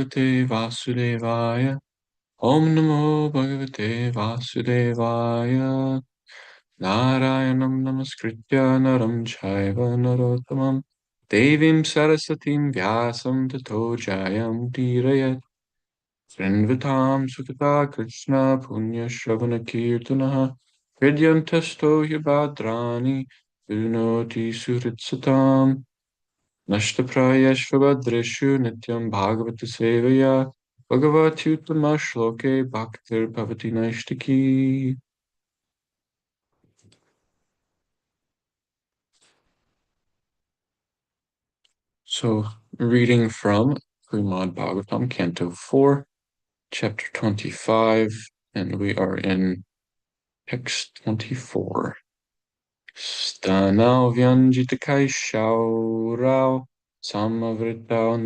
Bhagavate Vasudevaya. Om Namo Bhagavate Vasudevaya. Narayanam Namaskritya Naram Chaiva Narottamam Devim Sarasatim Vyasam Tato Jayam Tirayat Srinvatam Sukata Krishna Punya Shravana Kirtanaha Hridyantasto Yabhadrani Vinoti Suritsatam Nashtaprayashvabhadreshu Nityam Bhagavata Sevaya Bhagavatyutama Shloke Bhaktir Bhavati Naishtiki. So, reading from Srimad Bhagavatam, Canto 4, Chapter 25, and we are in text 24. Stanau Vyanjitakai Shaurao Samavritao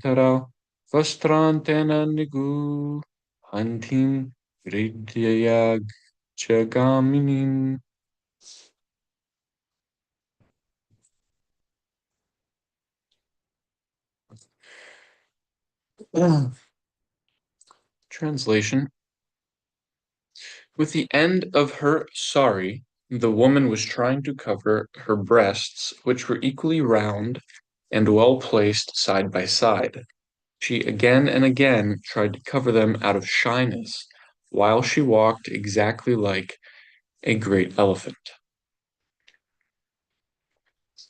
Narantarao Vastrantena Nigu Hantim Ridyayag Jagaminim. Translation. With the end of her sari, the woman was trying to cover her breasts, which were equally round and well placed side by side. She again and again tried to cover them out of shyness, while she walked exactly like a great elephant.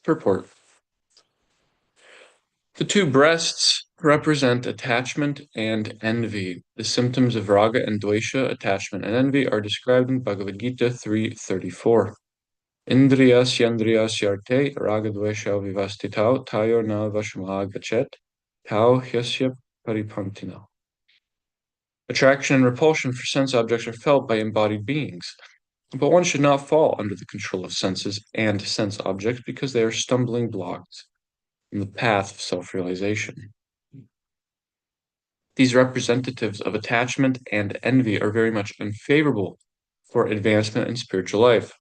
Purport. The two breasts represent attachment and envy. The symptoms of raga and dvesha, attachment and envy, are described in Bhagavad Gita 3:34. Indriyasyandriyasyarte ragadvesha vivastitau tayor na vashamagachet tau hyasya paripantina. Attraction and repulsion for sense objects are felt by embodied beings, but one should not fall under the control of senses and sense objects because they are stumbling blocks in the path of self-realization. These representatives of attachment and envy are very much unfavorable for advancement in spiritual life.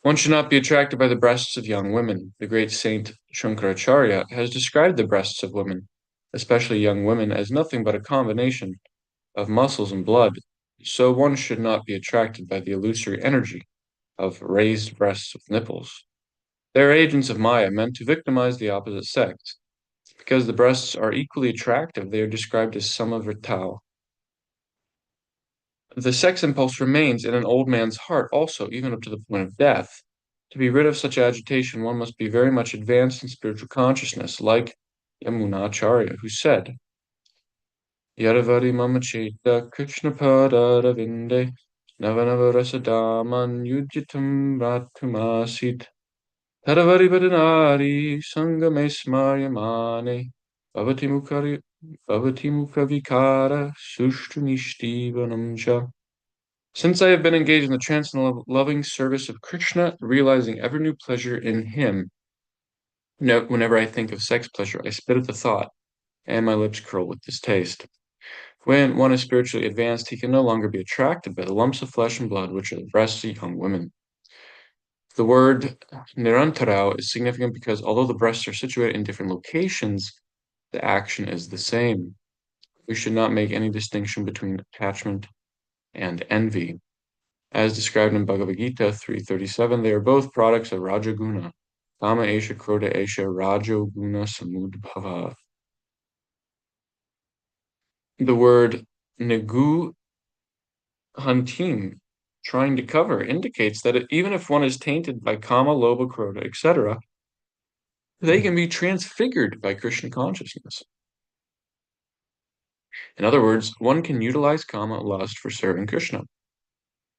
One should not be attracted by the breasts of young women. The great saint Shankaracharya has described the breasts of women, especially young women, as nothing but a combination of muscles and blood, so one should not be attracted by the illusory energy of raised breasts with nipples. They are agents of Maya meant to victimize the opposite sex. Because the breasts are equally attractive, they are described as samavritau. The sex impulse remains in an old man's heart also, even up to the point of death. To be rid of such agitation, one must be very much advanced in spiritual consciousness, like Yamunacharya, who said, Yadavari mamacheta krishnapada ravinde navanavarasadhaman yudjitam ratumasit tadavari badanari sangame smaryamane bhavati mukhavikara sushtunishtivanam cha. Since I have been engaged in the transcendental loving service of Krishna, realizing ever new pleasure in him, whenever I think of sex pleasure, I spit at the thought, and my lips curl with distaste. When one is spiritually advanced, he can no longer be attracted by the lumps of flesh and blood which are the breasts of young women. The word nirantarao is significant because although the breasts are situated in different locations, the action is the same. We should not make any distinction between attachment and envy. As described in Bhagavad Gita 3:37, they are both products of Rajaguna. Kama Esha Krodha Esha Rajoguna Samudbhava. The word Nagu Hantim, trying to cover, indicates that even if one is tainted by Kama, Lobha, Krodha, etc., they can be transfigured by Krishna consciousness. In other words, one can utilize Kama lust for serving Krishna.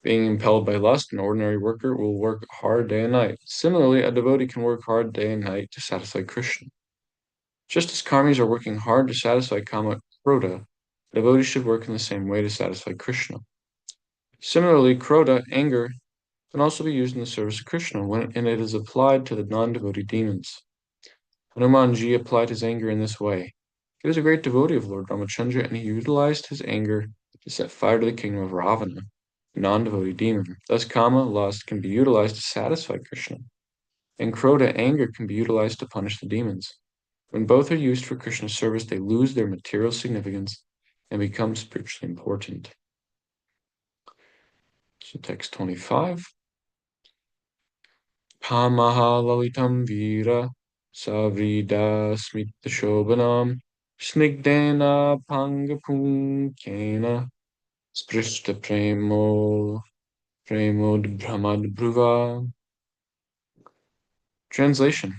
Being impelled by lust, an ordinary worker will work hard day and night. Similarly, a devotee can work hard day and night to satisfy Krishna. Just as karmis are working hard to satisfy Kama Krodha, devotees should work in the same way to satisfy Krishna. Similarly, Krodha, anger, can also be used in the service of Krishna and it is applied to the non-devotee demons. Hanumanji applied his anger in this way. He was a great devotee of Lord Ramachandra and he utilized his anger to set fire to the kingdom of Ravana, a non-devotee demon. Thus, Kama, lust, can be utilized to satisfy Krishna, and Krodha, anger, can be utilized to punish the demons. When both are used for Krishna's service, they lose their material significance and become spiritually important. So text 25. Pamaha lalitam vira savrida smita shobhanam snigdena pangapunkena sprishta premod brahmad bhruva. Translation.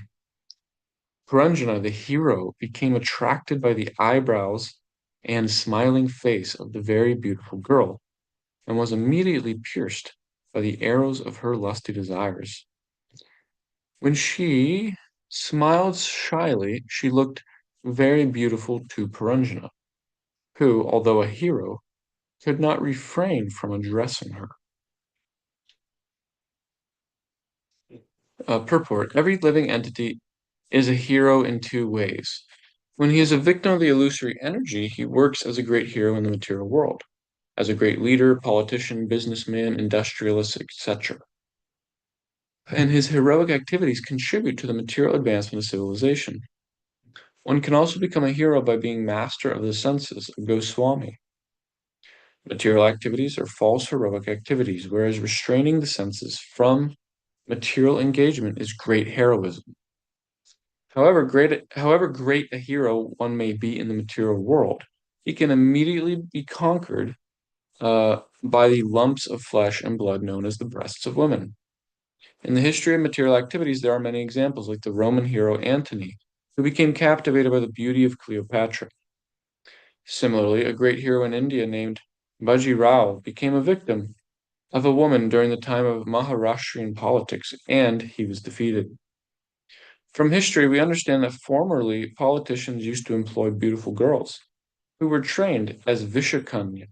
Puranjana, the hero, became attracted by the eyebrows and smiling face of the very beautiful girl, and was immediately pierced by the arrows of her lusty desires. When she smiled shyly, she looked very beautiful to Puranjana, who, although a hero, could not refrain from addressing her. Purport. Every living entity is a hero in two ways. When he is a victim of the illusory energy, he works as a great hero in the material world, as a great leader, politician, businessman, industrialist, etc. And his heroic activities contribute to the material advancement of civilization. One can also become a hero by being master of the senses, a Goswami. Material activities are false heroic activities, whereas restraining the senses from material engagement is great heroism. However great a hero one may be in the material world, he can immediately be conquered by the lumps of flesh and blood known as the breasts of women. In the history of material activities, there are many examples, like the Roman hero Antony, who became captivated by the beauty of Cleopatra. Similarly, a great hero in India named Baji Rao became a victim of a woman during the time of Maharashtrian politics, and he was defeated. From history, we understand that formerly politicians used to employ beautiful girls who were trained as Vishakanya.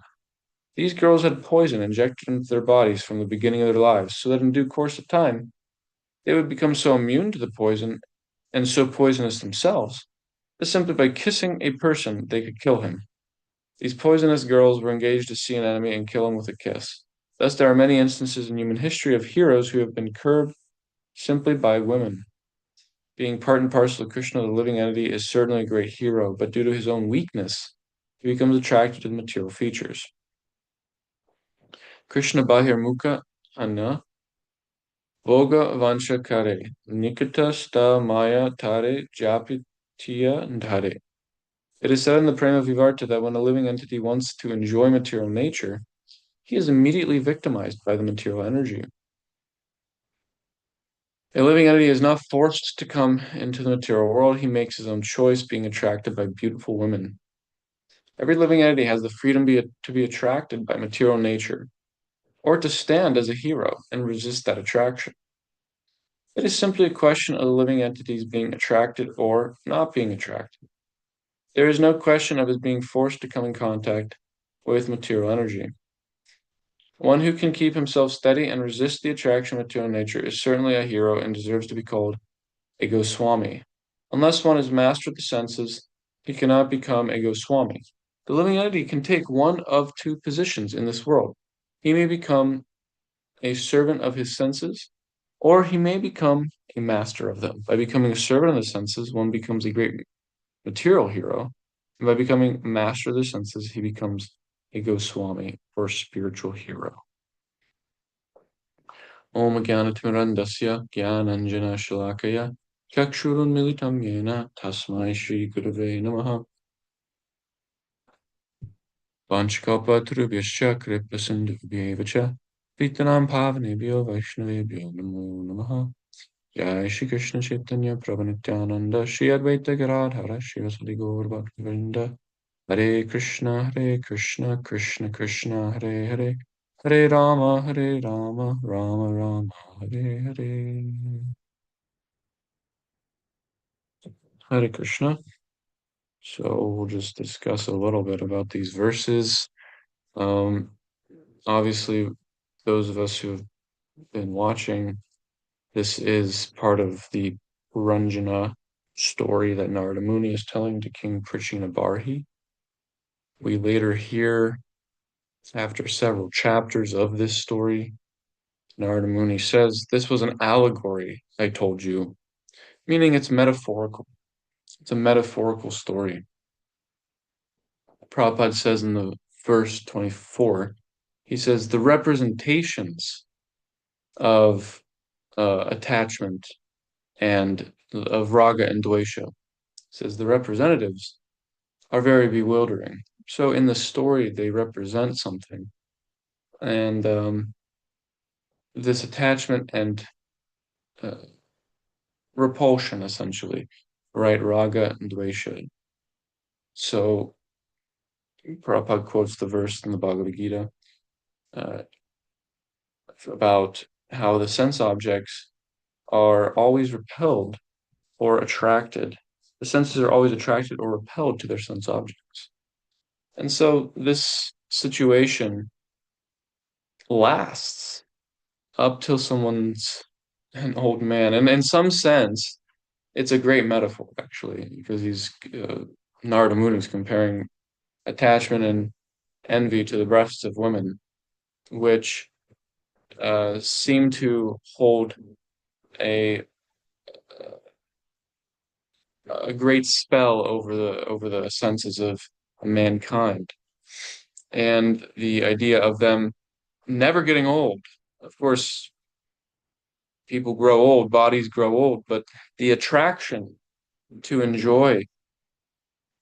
These girls had poison injected into their bodies from the beginning of their lives, so that in due course of time, they would become so immune to the poison and so poisonous themselves that simply by kissing a person, they could kill him. These poisonous girls were engaged to see an enemy and kill him with a kiss. Thus, there are many instances in human history of heroes who have been curbed simply by women. Being part and parcel of Krishna, the living entity, is certainly a great hero, but due to his own weakness, he becomes attracted to the material features. Krishna Bahirmukha Anna Voga Vansha Kare Nikita Sta Maya Tare Japitiya Dhare. It is said in the Prema Vivarta that when a living entity wants to enjoy material nature, he is immediately victimized by the material energy. A living entity is not forced to come into the material world. He makes his own choice, being attracted by beautiful women. Every living entity has the freedom to be attracted by material nature, or to stand as a hero and resist that attraction. It is simply a question of the living entities being attracted or not being attracted. There is no question of his being forced to come in contact with material energy. One who can keep himself steady and resist the attraction of material nature is certainly a hero and deserves to be called a Goswami. Unless one is master of the senses, he cannot become a Goswami. The living entity can take one of two positions in this world. He may become a servant of his senses, or he may become a master of them. By becoming a servant of the senses, one becomes a great material hero, and by becoming a master of the senses, he becomes a Goswami, or spiritual hero. Om Jnanatimirandasya Jnananjana Shalakaya Chakshurun Militam Yena Tasmai Shri Gurave Namaha Vanchkalpatarubhyascha Kripasindhubhyevacha cha Pitanam Pavanebhyo Vaishnavebhyo Namo Namaha Jai Shri Krishna Chaitanya Prabhu Nityananda Shri Advaita Gadadhara Shivasadi Gaur Bhaktivinoda Hare Krishna Krishna Krishna Hare Hare Hare Rama Rama Rama Hare Hare Hare Krishna. So we'll just discuss a little bit about these verses. Obviously, those of us who have been watching, this is part of the Puranjana story that Narada Muni is telling to King Prachinabarhi. We later hear, after several chapters of this story, Narada Muni says, "This was an allegory, I told you," meaning it's metaphorical. It's a metaphorical story. Prabhupada says in the verse 24, he says the representations of attachment and of raga and dvesha, says the representatives are very bewildering. So in the story, they represent something, and this attachment and uh, repulsion, essentially, right? Raga and dvesha. So Prabhupada quotes the verse in the Bhagavad Gita uh, about how the sense objects are always repelled or attracted. The senses are always attracted or repelled to their sense objects. And so this situation lasts up till someone's an old man. And in some sense, it's a great metaphor, actually, because Narada Muni is comparing attachment and envy to the breasts of women, which seem to hold a a great spell over the senses of mankind, and the idea of them never getting old. Of course, people grow old, bodies grow old, but the attraction to enjoy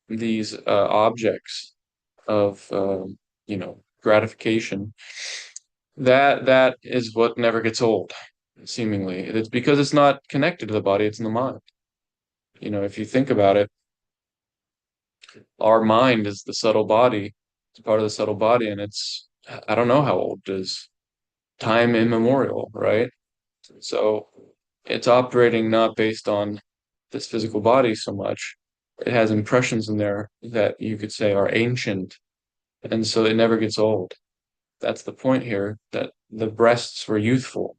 these objects of gratification, that is what never gets old, seemingly. It's because it's not connected to the body, it's in the mind. If you think about it, our mind is the subtle body. It's part of the subtle body, and I don't know how old it is. Time immemorial, right? So it's operating not based on this physical body so much. It has impressions in there that you could say are ancient, and so it never gets old. That's the point here, that the breasts were youthful,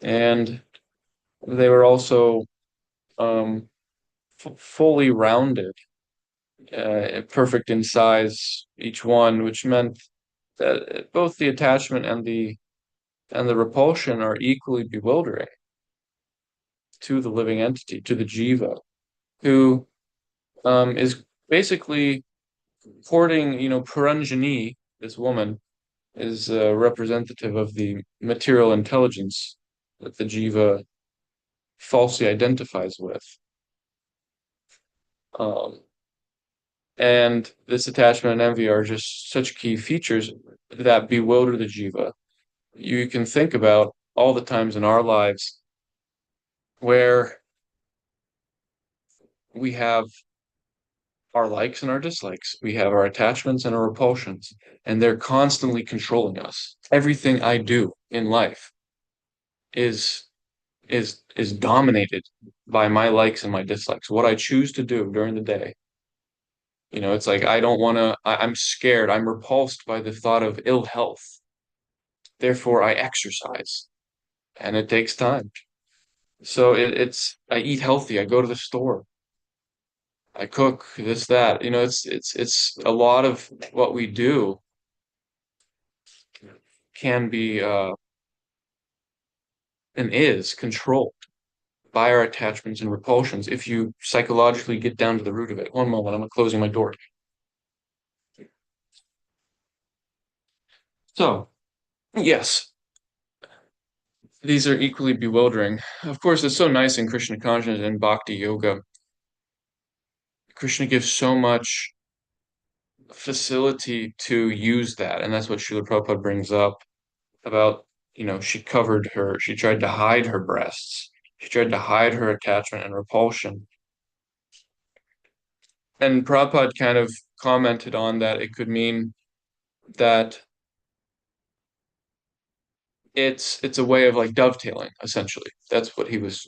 and they were also um, fully rounded, perfect in size, each one, which meant that both the attachment and the repulsion are equally bewildering to the living entity, to the jiva, who is basically courting, Puranjani, this woman, is representative of the material intelligence that the jiva falsely identifies with. Um, and this attachment and envy are just such key features that bewilder the jiva. You can think about all the times in our lives where we have our likes and our dislikes. We have our attachments and our repulsions, and they're constantly controlling us. Everything I do in life is is dominated by my likes and my dislikes. What I choose to do during the day. It's like I don't want to, I'm scared, I'm repulsed by the thought of ill health. Therefore, I exercise, and it takes time. So I eat healthy, I go to the store, I cook this, that. It's a lot of what we do can be and is controlled by our attachments and repulsions if you psychologically get down to the root of it. One moment, I'm closing my door. So, yes, these are equally bewildering. Of course, it's so nice in Krishna consciousness and Bhakti Yoga. Krishna gives so much facility to use that, and that's what Srila Prabhupada brings up about, she tried to hide her breasts. She tried to hide her attachment and repulsion. And Prabhupada kind of commented on that. It could mean that it's a way of like dovetailing, essentially. That's what he was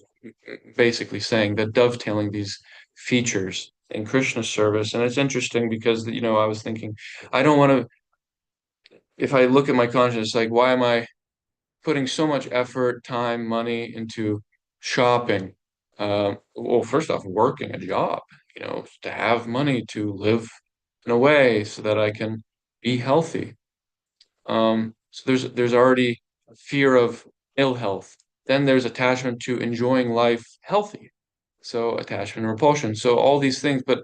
basically saying, that dovetailing these features in Krishna service. And it's interesting because, I was thinking, I don't want to, if I look at my conscience, like, why am I putting so much effort, time, money into shopping? Well, first off, working a job, to have money to live in a way so that I can be healthy. So there's already fear of ill health. Then there's attachment to enjoying life healthy. So attachment and repulsion. So all these things, but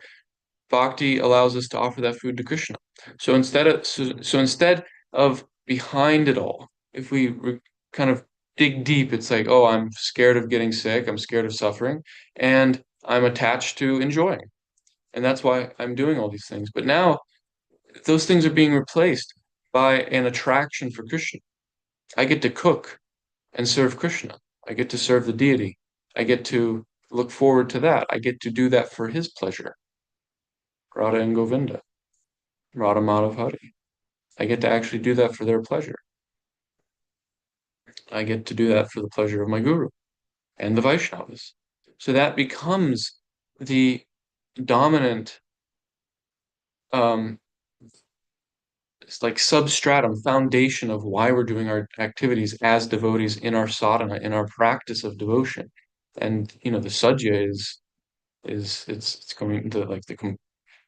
bhakti allows us to offer that food to Krishna. So instead of behind it all, if we kind of dig deep, it's like, oh, I'm scared of getting sick, I'm scared of suffering, and I'm attached to enjoying. And that's why I'm doing all these things. But now those things are being replaced by an attraction for Krishna. I get to cook and serve Krishna. I get to serve the deity. I get to look forward to that. I get to do that for his pleasure. Radha and Govinda, Radha Madhav Hari. I get to actually do that for their pleasure. I get to do that for the pleasure of my guru and the Vaishnavas. So that becomes the dominant um it's like substratum foundation of why we're doing our activities as devotees in our sadhana, in our practice of devotion. And the sadhya is it's coming to like the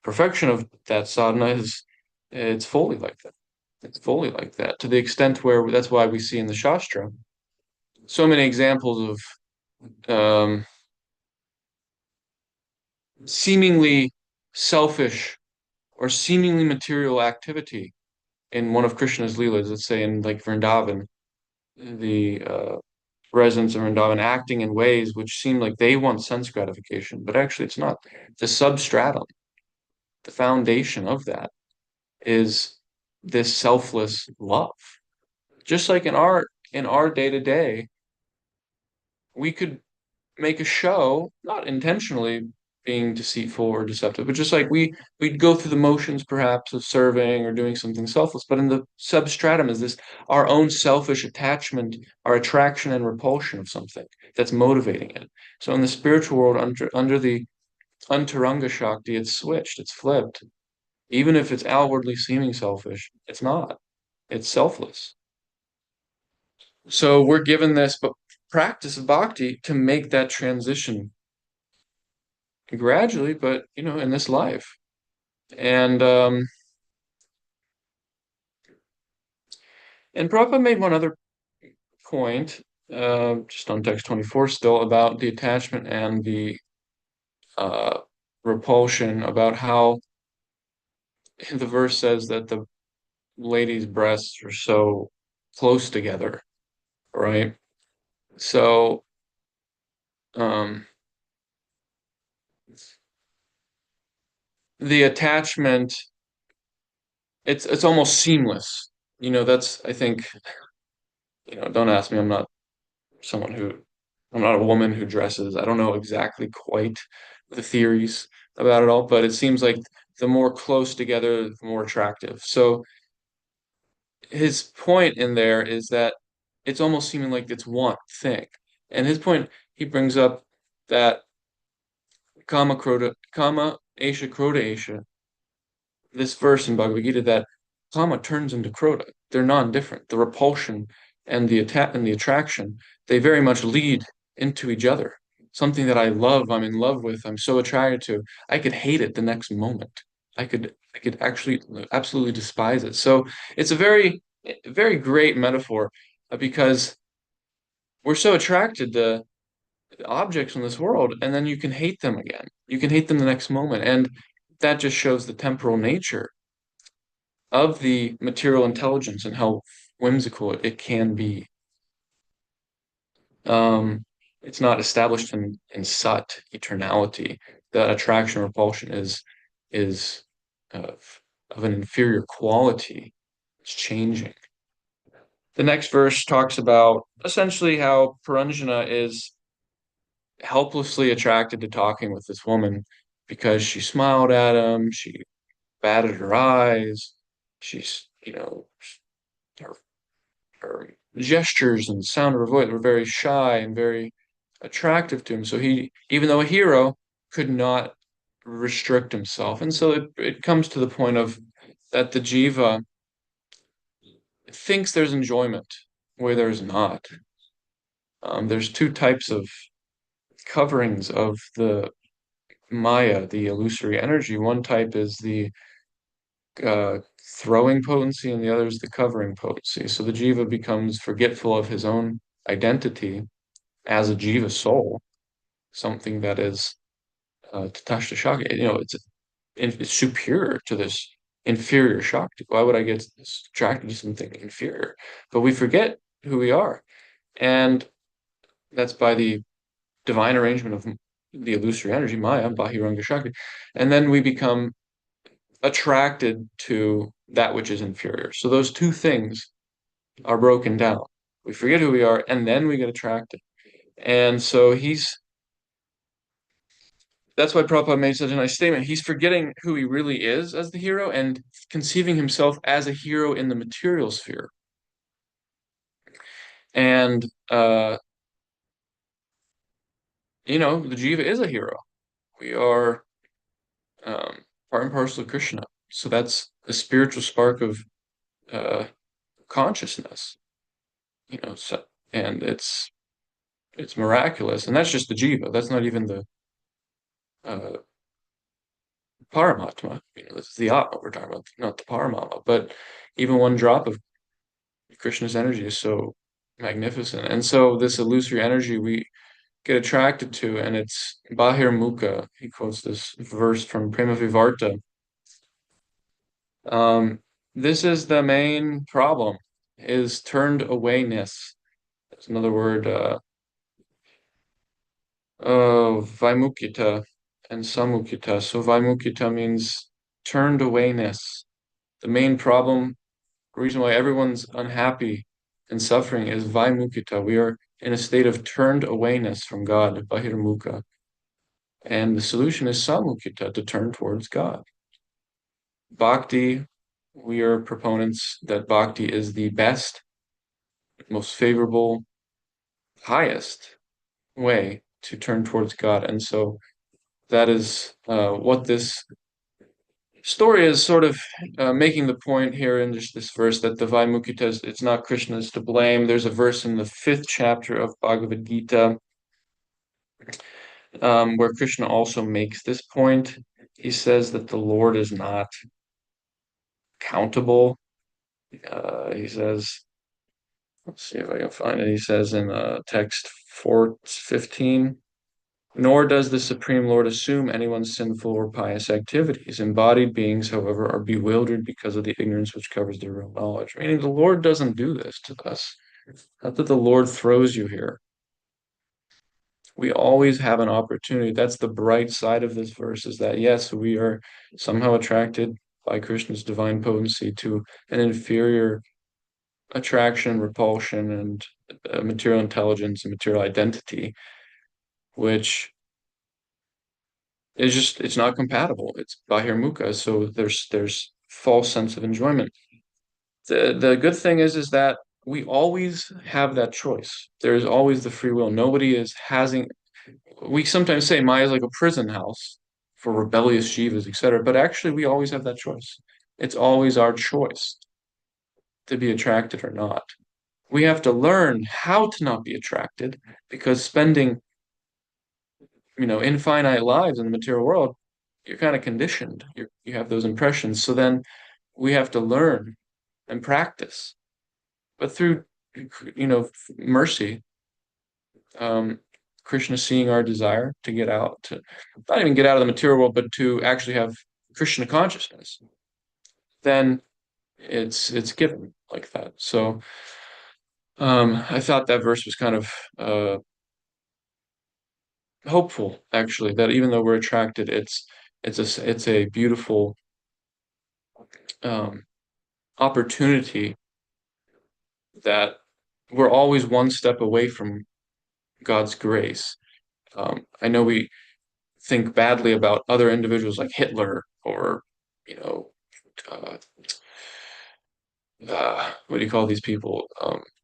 perfection of that sadhana is it's fully like that. It's fully like that to the extent where that's why we see in the Shastra so many examples of seemingly selfish or seemingly material activity in one of Krishna's leelas, let's say in like Vrindavan, the residents of Vrindavan acting in ways which seem like they want sense gratification, but actually it's not. The substratum, the foundation of that is this selfless love. Just like in our day to day, we could make a show, not intentionally being deceitful or deceptive, but just like we'd go through the motions perhaps of serving or doing something selfless, but in the substratum is this our own selfish attachment, our attraction and repulsion of something that's motivating it. So in the spiritual world, under the Antaranga Shakti, it's switched, it's flipped. Even if it's outwardly seeming selfish, it's not. It's selfless. So we're given this but practice of bhakti to make that transition gradually, but in this life. And and Prabhupada made one other point, just on text 24 still, about the attachment and the uh, repulsion, about how the verse says that the lady's breasts are so close together, right? So um, the attachment, it's almost seamless. That's I think, don't ask me, someone who I'm not a woman who dresses. I don't know exactly quite the theories about it all, but it seems like the more close together, the more attractive. So his point in there is that it's almost seeming like it's one thing. And his point, he brings up that kama esha kroda esha, this verse in Bhagavad Gita, that kama turns into kroda. They're non-different. The repulsion and the attraction, they very much lead into each other. Something that I love, I'm in love with, I'm so attracted to, I could hate it the next moment. I could actually absolutely despise it. So it's a very great metaphor, because we're so attracted to objects in this world, and then you can hate them again. You can hate them the next moment. And that just shows the temporal nature of the material intelligence and how whimsical it can be. It's not established in sat eternality. The attraction repulsion is of an inferior quality. It's changing. The next verse talks about essentially how Puranjana is helplessly attracted to talking with this woman because she smiled at him, she batted her eyes, she's, her her gestures and sound of her voice were very shy and very attractive to him. So he, even though a hero, could not restrict himself. And so it comes to the point of that the jiva thinks there's enjoyment where there's not. There's two types of coverings of the Maya, the illusory energy. One type is the uh, throwing potency, and the other is the covering potency. So the jiva becomes forgetful of his own identity as a jiva soul, something that is Tatashta Shakti. It's superior to this inferior Shakti. Why would I get attracted to something inferior? But we forget who we are. And that's by the divine arrangement of the illusory energy, Maya, Bahiranga Shakti. And then we become attracted to that which is inferior. So those two things are broken down. We forget who we are, and then we get attracted. And so that's why Prabhupada made such a nice statement. He's forgetting who he really is as the hero and conceiving himself as a hero in the material sphere. And, the jiva is a hero. We are part and parcel of Krishna. So that's a spiritual spark of uh, consciousness, so, and it's miraculous. And that's just the jiva. That's not even the uh, Paramatma. This is the Atma we're talking about, not the Paramatma. But even one drop of Krishna's energy is so magnificent. And so this illusory energy we get attracted to, and it's Bahir Mukha. He quotes this verse from Prema Vivarta. This is the main problem, is turned awayness. That's another word, Vaimukita and Samukita. So Vaimukita means turned awayness. The main problem, reason why everyone's unhappy and suffering is Vaimukita. We are in a state of turned awayness from God, Bahirmukha. And the solution is Samukita, to turn towards God. Bhakti, we are proponents that bhakti is the best, most favorable, highest way to turn towards God. And so that is what this story is sort of making the point here in just this verse, that the Vaimukita, it's not Krishna's to blame. There's a verse in the 5th chapter of Bhagavad Gita where Krishna also makes this point. He says that the Lord is not countable. He says, let's see if I can find it. He says in text 4:15, nor does the Supreme Lord assume anyone's sinful or pious activities. Embodied beings, however, are bewildered because of the ignorance which covers their real knowledge. Meaning the Lord doesn't do this to us. Not that the Lord throws you here. We always have an opportunity. That's the bright side of this verse, is that yes, we are somehow attracted by Krishna's divine potency to an inferior attraction, repulsion, and material intelligence and material identity, which it's not compatible. It's bahirmukha, so there's false sense of enjoyment. The good thing is that we always have that choice. There's always the free will. Nobody is having. We sometimes say Maya is like a prison house for rebellious jivas, etc. But actually, we always have that choice. It's always our choice to be attracted or not. We have to learn how to not be attracted, because spending, infinite lives in the material world, you're kind of conditioned. You have those impressions. So then we have to learn and practice. But through, mercy, um, Krishna seeing our desire to get out, to not even get out of the material world, but to actually have Krishna consciousness, then it's given like that. So I thought that verse was kind of hopeful, actually, that even though we're attracted, it's a beautiful um, opportunity, that we're always one step away from God's grace. I know we think badly about other individuals like Hitler, or you know, uh, what do you call these people?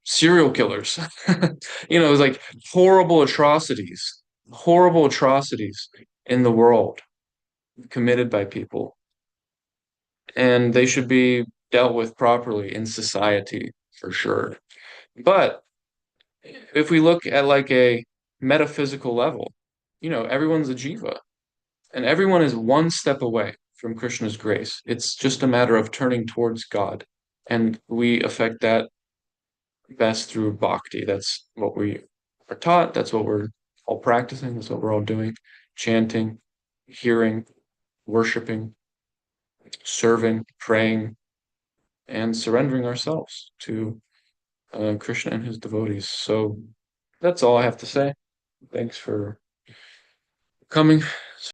Serial killers. It's like horrible atrocities in the world committed by people, and they should be dealt with properly in society for sure. But if we look at like a metaphysical level, everyone's a jiva, and everyone is one step away from Krishna's grace. It's just a matter of turning towards God, and we affect that best through bhakti. That's what we are taught. That's what we're all practicing, that's what we're all doing, chanting, hearing, worshiping, serving, praying, and surrendering ourselves to Krishna and his devotees. So that's all I have to say. Thanks for coming.